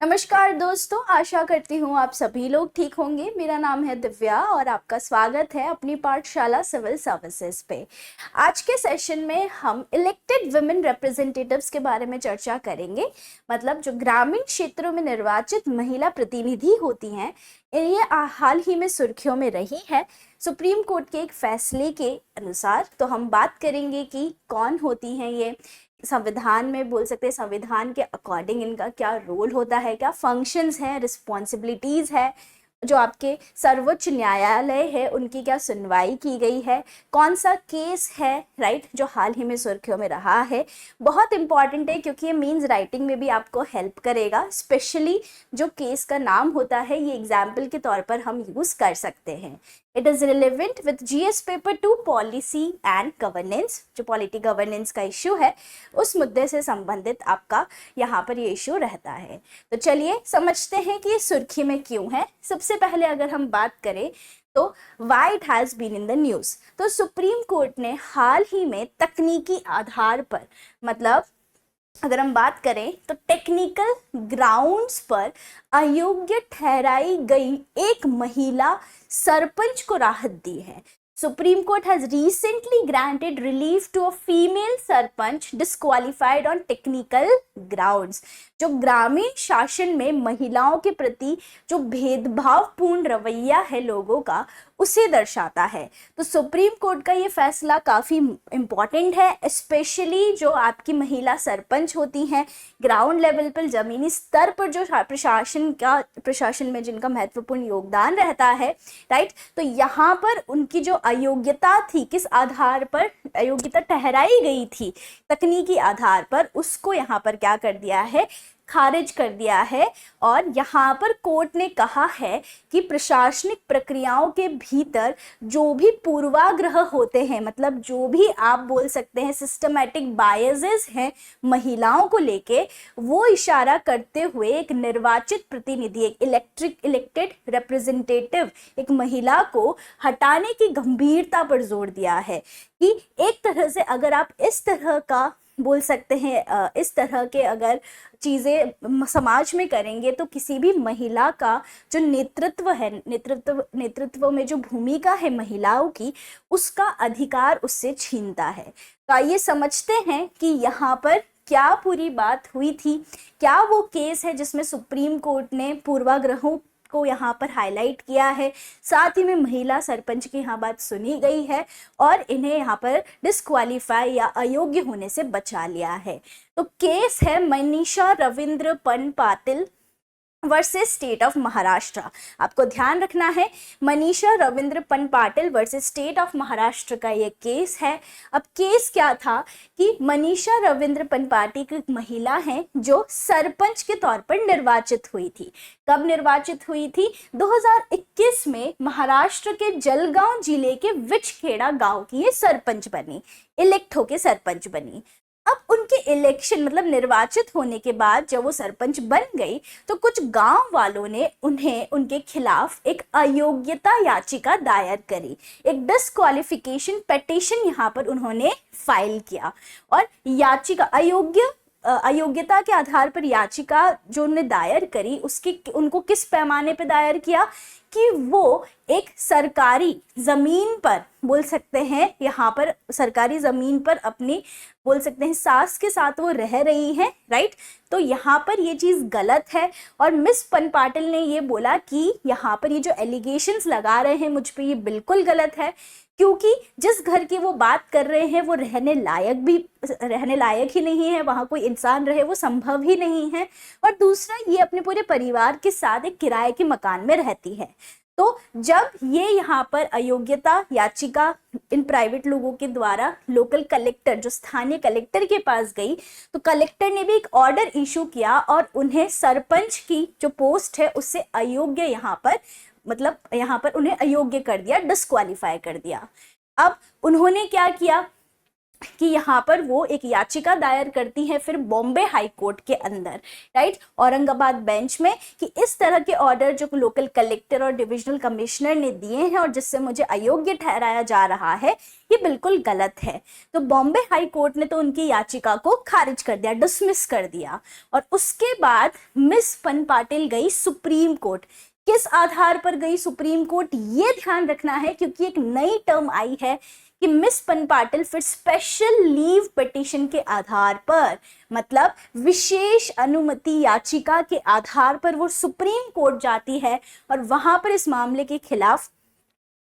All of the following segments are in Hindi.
नमस्कार दोस्तों, आशा करती हूँ आप सभी लोग ठीक होंगे। मेरा नाम है दिव्या और आपका स्वागत है अपनी पाठशाला सिविल सर्विसेज पे। आज के सेशन में हम इलेक्टेड वुमेन रिप्रेजेंटेटिव्स के बारे में चर्चा करेंगे। मतलब जो ग्रामीण क्षेत्रों में निर्वाचित महिला प्रतिनिधि होती हैं, ये हाल ही में सुर्खियों में रही है सुप्रीम कोर्ट के एक फैसले के अनुसार। तो हम बात करेंगे कि कौन होती हैं ये, संविधान में बोल सकते हैं संविधान के अकॉर्डिंग इनका क्या रोल होता है, क्या फंक्शंस हैं, रिस्पॉन्सिबिलिटीज है, जो आपके सर्वोच्च न्यायालय है उनकी क्या सुनवाई की गई है, कौन सा केस है राइट जो हाल ही में सुर्खियों में रहा है। बहुत इंपॉर्टेंट है क्योंकि ये मीन्स राइटिंग में भी आपको हेल्प करेगा। स्पेशली जो केस का नाम होता है ये एग्जाम्पल के तौर पर हम यूज कर सकते हैं। It is relevant with GS paper 2 policy and governance. जो पॉलिटी गवर्नेंस का इश्यू है उस मुद्दे से संबंधित आपका यहाँ पर ये इश्यू रहता है। तो चलिए समझते हैं कि ये सुर्खी में क्यों है। सबसे पहले अगर हम बात करें तो why it has been in the news. तो सुप्रीम कोर्ट ने हाल ही में तकनीकी आधार पर, मतलब अगर हम बात करें तो टेक्निकल ग्राउंड्स पर अयोग्य ठहराई गई एक महिला सरपंच को राहत दी है। Supreme court has recently granted relief to a female sarpanch disqualified on technical grounds। जो ग्रामीण शासन में महिलाओं के प्रति जो भेदभावपूर्ण रवैया है लोगों का, उसे दर्शाता है। तो सुप्रीम कोर्ट का ये फैसला काफ़ी इम्पॉर्टेंट है, स्पेशली जो आपकी महिला सरपंच होती हैं ग्राउंड लेवल पर, ज़मीनी स्तर पर जो प्रशासन में जिनका महत्वपूर्ण योगदान रहता है राइट। तो यहाँ पर उनकी जो अयोग्यता थी, किस आधार पर अयोग्यता ठहराई गई थी, तकनीकी आधार पर, उसको यहाँ पर क्या कर दिया है, खारिज कर दिया है। और यहाँ पर कोर्ट ने कहा है कि प्रशासनिक प्रक्रियाओं के भीतर जो भी पूर्वाग्रह होते हैं, मतलब जो भी आप बोल सकते हैं सिस्टमैटिक बायसेस हैं महिलाओं को लेके, वो इशारा करते हुए एक निर्वाचित प्रतिनिधि, एक इलेक्टेड रिप्रेजेंटेटिव, एक महिला को हटाने की गंभीरता पर जोर दिया है कि एक तरह से अगर आप इस तरह का बोल सकते हैं, इस तरह के अगर चीज़ें समाज में करेंगे तो किसी भी महिला का जो नेतृत्व है, नेतृत्व में जो भूमिका है महिलाओं की, उसका अधिकार उससे छीनता है। तो आइए समझते हैं कि यहाँ पर क्या पूरी बात हुई थी, क्या वो केस है जिसमें सुप्रीम कोर्ट ने पूर्वाग्रहों को यहाँ पर हाईलाइट किया है, साथ ही में महिला सरपंच की यहाँ बात सुनी गई है और इन्हें यहाँ पर डिस्क्वालीफाई या अयोग्य होने से बचा लिया है। तो केस है Manisha Ravindrapan Patil versus State of Maharashtra. आपको ध्यान रखना है, Manisha Ravindrapan Patil versus State of Maharashtra का ये केस है। अब केस क्या था कि मनीषा रविंद्रपन पाटिल एक महिला हैं जो सरपंच के तौर पर निर्वाचित हुई थी। कब निर्वाचित हुई थी? 2021 में महाराष्ट्र के जलगांव जिले के विचखेड़ा गांव की ये सरपंच बनी, इलेक्ट होके सरपंच बनी। अब उनके इलेक्शन मतलब निर्वाचित होने के बाद जब वो सरपंच बन गई तो कुछ गांव वालों ने उन्हें, उनके खिलाफ एक अयोग्यता याचिका दायर करी, एक डिस्क्वालिफिकेशन पिटीशन यहाँ पर उन्होंने फाइल किया। और याचिका अयोग्यता के आधार पर याचिका जो उन्होंने दायर करी, उसकी उनको किस पैमाने पे दायर किया कि वो एक सरकारी ज़मीन पर बोल सकते हैं, यहाँ पर सरकारी ज़मीन पर अपनी बोल सकते हैं सास के साथ वो रह रही हैं राइट। तो यहाँ पर ये चीज़ गलत है और मिस पन पाटिल ने ये बोला कि यहाँ पर ये जो एलिगेशंस लगा रहे हैं मुझ पे, ये बिल्कुल गलत है, क्योंकि जिस घर की वो बात कर रहे हैं वो रहने लायक ही नहीं है, वहाँ कोई इंसान रहे वो संभव ही नहीं है। और दूसरा, ये अपने पूरे परिवार के साथ एक किराए के मकान में रहती है। तो जब ये यहाँ पर अयोग्यता याचिका इन प्राइवेट लोगों के द्वारा लोकल कलेक्टर, जो स्थानीय कलेक्टर के पास गई, तो कलेक्टर ने भी एक ऑर्डर इशू किया और उन्हें सरपंच की जो पोस्ट है उससे अयोग्य यहाँ पर, मतलब यहाँ पर उन्हें अयोग्य कर दिया, डिस्क्वालीफाई कर दिया। अब उन्होंने क्या किया, कि यहाँ पर वो एक याचिका दायर करती है फिर बॉम्बे हाई कोर्ट के अंदर, राइट, औरंगाबाद बेंच में, कि इस तरह के ऑर्डर जो लोकल कलेक्टर और डिविजनल कमिश्नर ने दिए हैं और जिससे मुझे अयोग्य ठहराया जा रहा है, ये बिल्कुल गलत है। तो बॉम्बे हाई कोर्ट ने तो उनकी याचिका को खारिज कर दिया, डिसमिस कर दिया। और उसके बाद मिस पन पाटिल गई सुप्रीम कोर्ट। किस आधार पर गई सुप्रीम कोर्ट, ये ध्यान रखना है, क्योंकि एक नई टर्म आई है कि मिस पन पाटिल फिर स्पेशल लीव पिटीशन के आधार पर, मतलब विशेष अनुमति याचिका के आधार पर वो सुप्रीम कोर्ट जाती है और वहां पर इस मामले के खिलाफ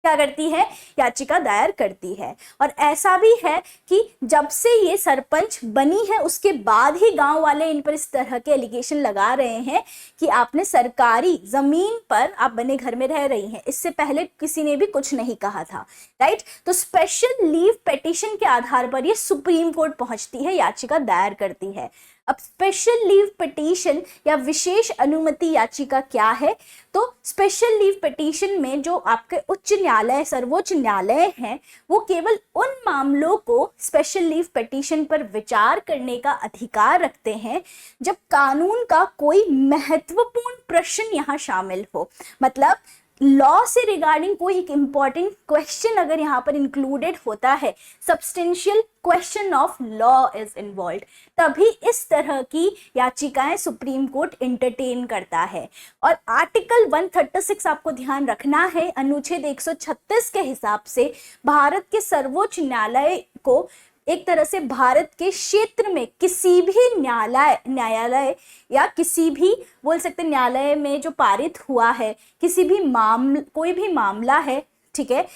क्या करती है, याचिका दायर करती है। और ऐसा भी है कि जब से ये सरपंच बनी है उसके बाद ही गांव वाले इन पर इस तरह के एलिगेशन लगा रहे हैं कि आपने सरकारी जमीन पर, आप बने घर में रह रही हैं, इससे पहले किसी ने भी कुछ नहीं कहा था, राइट। तो स्पेशल लीव पिटीशन के आधार पर ये सुप्रीम कोर्ट पहुंचती है, याचिका दायर करती है। अब स्पेशल लीव पिटीशन या विशेष अनुमति याचिका क्या है, तो स्पेशल लीव पिटीशन में जो आपके उच्च न्यायालय, सर्वोच्च न्यायालय हैं, वो केवल उन मामलों को स्पेशल लीव पिटीशन पर विचार करने का अधिकार रखते हैं जब कानून का कोई महत्वपूर्ण प्रश्न यहाँ शामिल हो। मतलब लॉ से रिगार्डिंग कोई एक इंपॉर्टेंट क्वेश्चन अगर यहाँ पर इंक्लूडेड होता है, substantial question of law is involve, तभी इस तरह की याचिकाएं सुप्रीम कोर्ट एंटरटेन करता है। और आर्टिकल 136 आपको ध्यान रखना है, अनुच्छेद 136 के हिसाब से भारत के सर्वोच्च न्यायालय को एक तरह से भारत के क्षेत्र में किसी भी न्यायालय या किसी भी बोल सकते न्यायालय में जो पारित हुआ है, किसी भी कोई भी मामला है, ठीक है,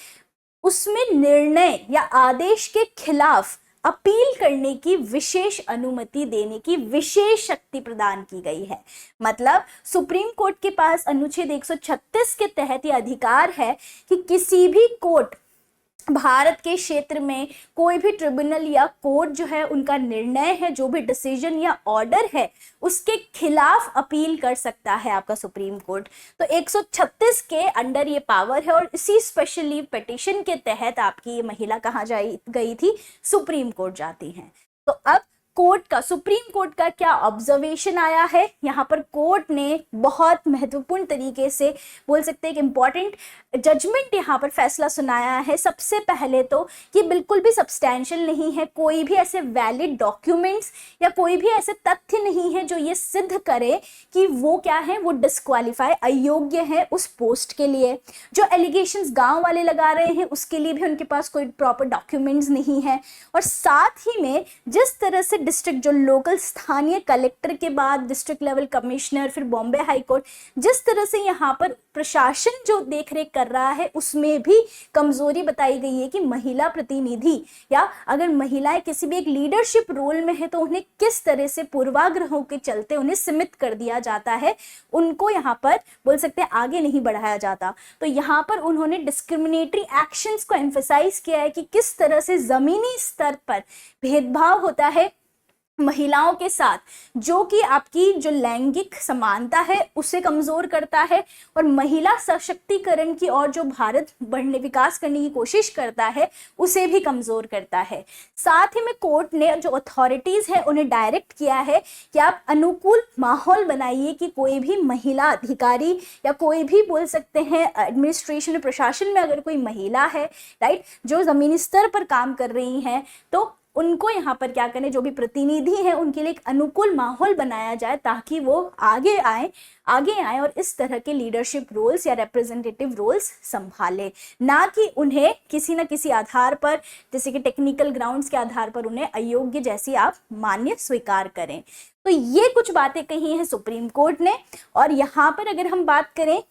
उसमें निर्णय या आदेश के खिलाफ अपील करने की विशेष अनुमति देने की विशेष शक्ति प्रदान की गई है। मतलब सुप्रीम कोर्ट के पास अनुच्छेद 136 के तहत यह अधिकार है कि किसी भी कोर्ट भारत के क्षेत्र में कोई भी ट्रिब्यूनल या कोर्ट जो है उनका निर्णय है, जो भी डिसीजन या ऑर्डर है, उसके खिलाफ अपील कर सकता है आपका सुप्रीम कोर्ट। तो 136 के अंडर ये पावर है और इसी स्पेशल लीव पिटीशन के तहत आपकी ये महिला कहाँ गई थी, सुप्रीम कोर्ट जाती हैं। तो अब कोर्ट का, सुप्रीम कोर्ट का क्या ऑब्जर्वेशन आया है, यहाँ पर कोर्ट ने बहुत महत्वपूर्ण तरीके से बोल सकते हैं एक इंपॉर्टेंट जजमेंट यहाँ पर फैसला सुनाया है। सबसे पहले तो कि बिल्कुल भी सब्सटैंशियल नहीं है, कोई भी ऐसे वैलिड डॉक्यूमेंट्स या कोई भी ऐसे तथ्य नहीं है जो ये सिद्ध करे कि वो क्या है, वो डिस्क्वालीफाई, अयोग्य है उस पोस्ट के लिए। जो एलिगेशंस गांव वाले लगा रहे हैं उसके लिए भी उनके पास कोई प्रॉपर डॉक्यूमेंट्स नहीं है। और साथ ही में जिस तरह से डिस्ट्रिक्ट, जो लोकल स्थानीय कलेक्टर के बाद डिस्ट्रिक्ट लेवल कमिश्नर, फिर बॉम्बे हाई कोर्ट, जिस तरह से यहाँ पर प्रशासन जो देखरेख कर रहा है उसमें भी कमजोरी बताई गई है कि महिला प्रतिनिधि या अगर महिलाएं किसी भी एक लीडरशिप रोल में है तो उन्हें किस तरह से पूर्वाग्रहों के चलते उन्हें सीमित कर दिया जाता है, उनको यहाँ पर बोल सकते हैं आगे नहीं बढ़ाया जाता। तो यहाँ पर उन्होंने डिस्क्रिमिनेटरी एक्शंस को एम्फसाइज किया है कि किस तरह से जमीनी स्तर पर भेदभाव होता है महिलाओं के साथ, जो कि आपकी जो लैंगिक समानता है उसे कमजोर करता है और महिला सशक्तिकरण की और जो भारत बढ़ने, विकास करने की कोशिश करता है उसे भी कमजोर करता है। साथ ही में कोर्ट ने जो अथॉरिटीज है उन्हें डायरेक्ट किया है कि आप अनुकूल माहौल बनाइए कि कोई भी महिला अधिकारी या कोई भी बोल सकते हैं एडमिनिस्ट्रेशन, प्रशासन में अगर कोई महिला है, राइट, जो जमीनी स्तर पर काम कर रही हैं, तो उनको यहाँ पर क्या करें, जो भी प्रतिनिधि हैं उनके लिए एक अनुकूल माहौल बनाया जाए ताकि वो आगे आए और इस तरह के लीडरशिप रोल्स या रिप्रेजेंटेटिव रोल्स संभाले, ना कि उन्हें किसी न किसी आधार पर, जैसे कि टेक्निकल ग्राउंड्स के आधार पर उन्हें अयोग्य जैसी आप मान्य स्वीकार करें। तो ये कुछ बातें कही हैं सुप्रीम कोर्ट ने। और यहाँ पर अगर हम बात करें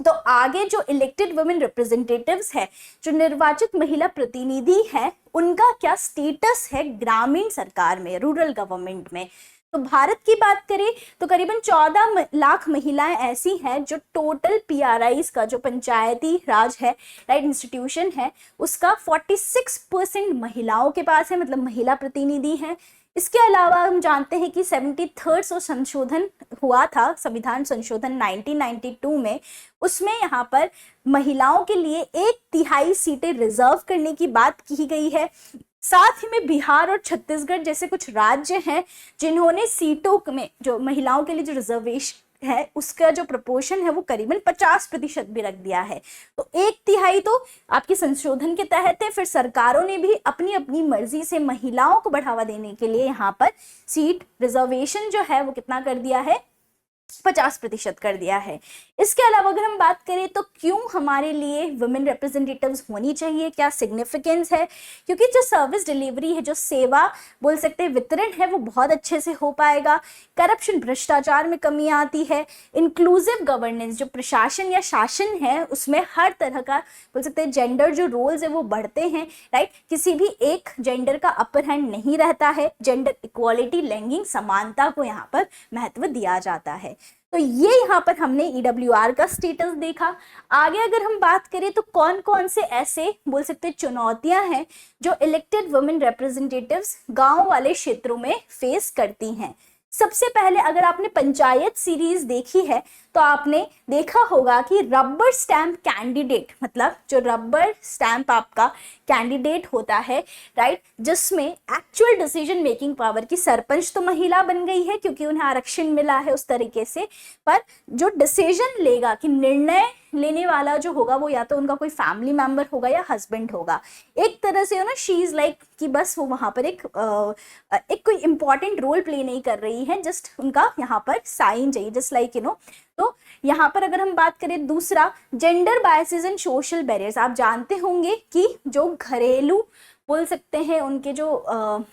तो आगे जो इलेक्टेड वुमेन रिप्रेजेंटेटिव्स है, जो निर्वाचित महिला प्रतिनिधि है, उनका क्या स्टेटस है ग्रामीण सरकार में, रूरल गवर्नमेंट में। तो भारत की बात करें तो करीबन 14 लाख महिलाएं ऐसी हैं जो टोटल पीआरआईज का, जो पंचायती राज है, राइट, इंस्टीट्यूशन है, उसका 46% महिलाओं के पास है, मतलब महिला प्रतिनिधि हैं। इसके अलावा हम जानते हैं कि 73rd संशोधन हुआ था, संविधान संशोधन 1992 में, उसमें यहाँ पर महिलाओं के लिए 1/3 सीटें रिजर्व करने की बात की गई है। साथ ही में बिहार और छत्तीसगढ़ जैसे कुछ राज्य हैं जिन्होंने सीटों में जो महिलाओं के लिए जो रिजर्वेशन है उसका जो प्रपोर्शन है वो करीबन 50% भी रख दिया है। तो 1/3 तो आपके संशोधन के तहत है। फिर सरकारों ने भी अपनी अपनी मर्जी से महिलाओं को बढ़ावा देने के लिए यहाँ पर सीट रिजर्वेशन जो है वो कितना कर दिया है, 50% कर दिया है। इसके अलावा अगर हम बात करें तो क्यों हमारे लिए वुमेन रिप्रेजेंटेटिव्स होनी चाहिए, क्या सिग्निफिकेंस है, क्योंकि जो सर्विस डिलीवरी है, जो सेवा बोल सकते हैं वितरण है, वो बहुत अच्छे से हो पाएगा। करप्शन, भ्रष्टाचार में कमी आती है। इंक्लूसिव गवर्नेंस, जो प्रशासन या शासन है उसमें हर तरह का बोल सकते हैं जेंडर जो रोल्स है वो बढ़ते हैं, राइट। किसी भी एक जेंडर का अपर हैंड नहीं रहता है। जेंडर इक्वालिटी, लैंगिक समानता को यहाँ पर महत्व दिया जाता है। तो ये यहाँ पर हमने EWR का स्टेटस देखा। आगे अगर हम बात करें तो कौन कौन से ऐसे बोल सकते हैं चुनौतियां हैं जो इलेक्टेड वुमेन रिप्रेजेंटेटिव्स गांव वाले क्षेत्रों में फेस करती हैं। सबसे पहले अगर आपने पंचायत सीरीज देखी है तो आपने देखा होगा कि रबर स्टैम्प कैंडिडेट, मतलब जो रबर स्टैम्प आपका कैंडिडेट होता है, राइट, जिसमें एक्चुअल डिसीजन मेकिंग पावर की सरपंच तो महिला बन गई है क्योंकि उन्हें आरक्षण मिला है उस तरीके से, पर जो डिसीजन लेगा कि निर्णय लेने वाला जो होगा वो या तो उनका कोई फैमिली मेंबर होगा या हस्बैंड होगा। एक तरह से ना शी इज लाइक कि बस वो वहां पर एक कोई इंपॉर्टेंट रोल प्ले नहीं कर रही है, जस्ट उनका यहाँ पर साइन चाहिए, जस्ट लाइक तो यहाँ पर अगर हम बात करें दूसरा, gender biases and social barriers. आप जानते होंगे कि जो घरेलू बोल सकते हैं उनके जो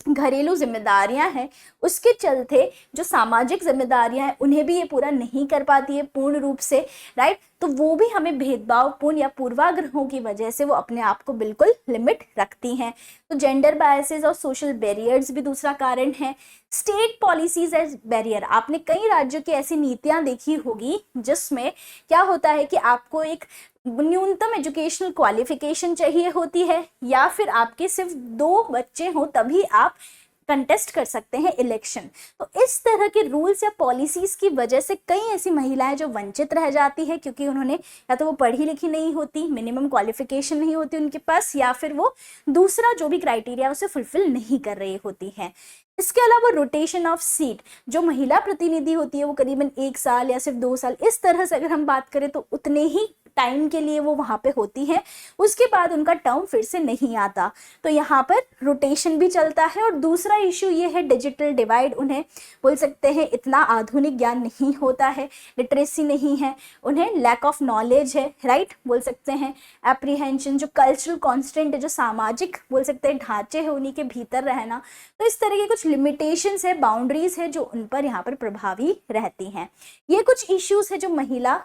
घरेलू जिम्मेदारियां हैं उसके चलते जो सामाजिक जिम्मेदारियां हैं उन्हें भी ये पूरा नहीं कर पाती है पूर्ण रूप से, राइट। तो वो भी हमें भेदभावपूर्ण या पूर्वाग्रहों की वजह से वो अपने आप को बिल्कुल लिमिट रखती हैं। तो जेंडर बायसेस और सोशल बैरियर्स भी दूसरा कारण है। स्टेट पॉलिसीज एज बैरियर, आपने कई राज्यों की ऐसी नीतियां देखी होगी जिसमें क्या होता है कि आपको एक न्यूनतम एजुकेशनल क्वालिफिकेशन चाहिए होती है या फिर आपके सिर्फ 2 बच्चे हो तभी आप कंटेस्ट कर सकते हैं इलेक्शन। तो इस तरह के रूल्स या पॉलिसीज की वजह से कई ऐसी महिलाएं जो वंचित रह जाती है क्योंकि उन्होंने या तो वो पढ़ी लिखी नहीं होती, मिनिमम क्वालिफिकेशन नहीं होती उनके पास, या फिर वो दूसरा जो भी क्राइटेरिया उसे फुलफिल नहीं कर रही होती हैं। इसके अलावा रोटेशन ऑफ सीट, जो महिला प्रतिनिधि होती है वो करीबन 1 साल या सिर्फ 2 साल, इस तरह से अगर हम बात करें तो उतने ही टाइम के लिए वो वहाँ पे होती है, उसके बाद उनका टर्म फिर से नहीं आता। तो यहाँ पर रोटेशन भी चलता है। और दूसरा इशू ये है डिजिटल डिवाइड, उन्हें बोल सकते हैं इतना आधुनिक ज्ञान नहीं होता है, लिटरेसी नहीं है, उन्हें लैक ऑफ नॉलेज है, राइट, बोल सकते हैं एप्रीहेंशन, जो कल्चरल कॉन्स्टेंट है, जो सामाजिक बोल सकते हैं ढांचे है उन्हीं के भीतर रहना। तो इस तरह के कुछ लिमिटेशंस है, बाउंड्रीज है जो उन पर यहाँ पर प्रभावी रहती हैं। ये कुछ इश्यूज है जो महिला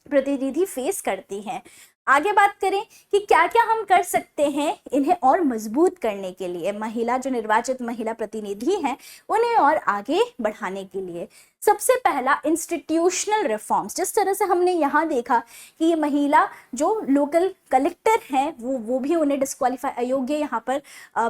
प्रतिनिधि फेस करती हैं। आगे बात करें कि क्या क्या हम कर सकते हैं इन्हें और मजबूत करने के लिए, महिला जो निर्वाचित महिला प्रतिनिधि हैं उन्हें और आगे बढ़ाने के लिए। सबसे पहला इंस्टीट्यूशनल रिफॉर्म्स। जिस तरह से हमने यहाँ देखा कि ये महिला जो लोकल कलेक्टर हैं वो भी उन्हें डिस्क्वालीफाई, अयोग्य यहाँ पर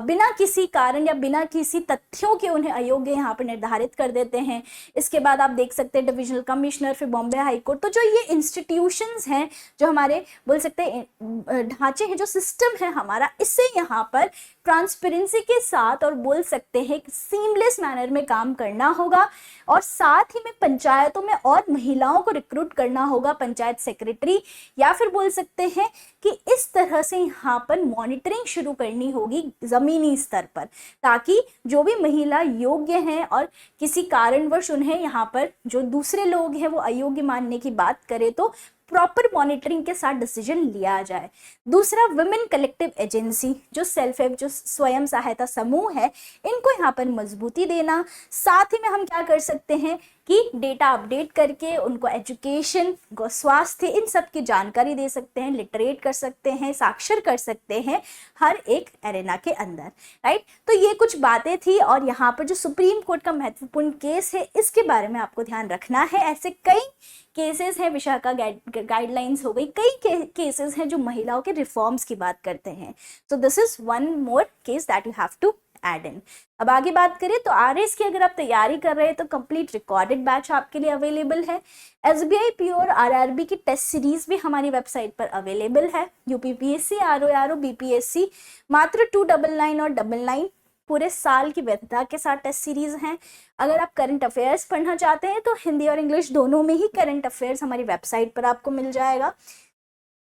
बिना किसी कारण या बिना किसी तथ्यों के उन्हें अयोग्य यहाँ पर निर्धारित कर देते हैं। इसके बाद आप देख सकते हैं डिविजनल कमिश्नर, फिर बॉम्बे हाई कोर्ट। तो जो ये इंस्टीट्यूशंस हैं, जो हमारे बोल सकते हैं ढांचे हैं, जो सिस्टम है हमारा, इससे यहाँ पर ट्रांसपेरेंसी के साथ और बोल सकते हैं सीमलेस मैनर में काम करना होगा। और साथ ही में पंचायतों में और महिलाओं को रिक्रूट करना होगा, पंचायत सेक्रेटरी, या फिर बोल सकते हैं कि इस तरह से यहाँ पर मॉनिटरिंग शुरू करनी होगी जमीनी स्तर पर, ताकि जो भी महिला योग्य हैं और किसी कारणवश उन्हें यहाँ पर जो दूसरे लोग हैं वो अयोग्य मानने की बात करें तो प्रॉपर मॉनिटरिंग के साथ डिसीजन लिया जाए। दूसरा, वुमेन कलेक्टिव एजेंसी, जो सेल्फ हेल्प, जो स्वयं सहायता समूह है, इनको यहाँ पर मजबूती देना। साथ ही में हम क्या कर सकते हैं कि डेटा अपडेट करके उनको एजुकेशन, स्वास्थ्य, इन सब की जानकारी दे सकते हैं, लिटरेट कर सकते हैं, साक्षर कर सकते हैं हर एक एरेना के अंदर, राइट। तो ये कुछ बातें थी। और यहाँ पर जो सुप्रीम कोर्ट का महत्वपूर्ण केस है इसके बारे में आपको ध्यान रखना है। ऐसे कई केसेस हैं, विशाखा गाइडलाइंस हो गई, कई केसेस हैं जो महिलाओं के रिफॉर्म्स की बात करते हैं। So this is one more case that you have to add in. अब आगे बात करें तो आरएस की अगर आप तैयारी कर रहे हैं तो कंप्लीट रिकॉर्डेड बैच आपके लिए अवेलेबल है। एसबीआई पी और आरआरबी की टेस्ट सीरीज भी हमारी वेबसाइट पर अवेलेबल है। यूपीपीएससी, आरओआरओ, बीपीएससी मात्र 299 और 99 पूरे साल की वैधता के साथ टेस्ट सीरीज हैं। अगर आप करंट अफेयर्स पढ़ना चाहते हैं तो हिंदी और इंग्लिश दोनों में ही करंट अफेयर्स हमारी वेबसाइट पर आपको मिल जाएगा।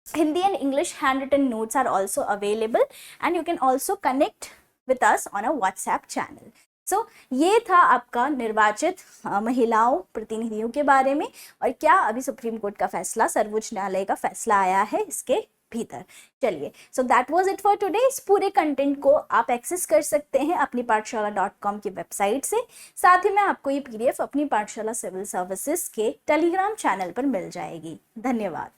Hindi and English handwritten notes are also available and you can also connect with us on a WhatsApp channel. So ये था आपका निर्वाचित महिलाओं प्रतिनिधियों के बारे में और क्या अभी सुप्रीम कोर्ट का फैसला, सर्वोच्च न्यायालय का फैसला आया है इसके भीतर। चलिए, so that was it for today. इस पूरे कंटेंट को आप एक्सेस कर सकते हैं अपनी पाठशाला.com की वेबसाइट से। साथ ही में आपको ये PDF अपनी पाठशाला सिविल सर्विसेज के टेलीग्राम चैनल पर मिल जाएगी। धन्यवाद।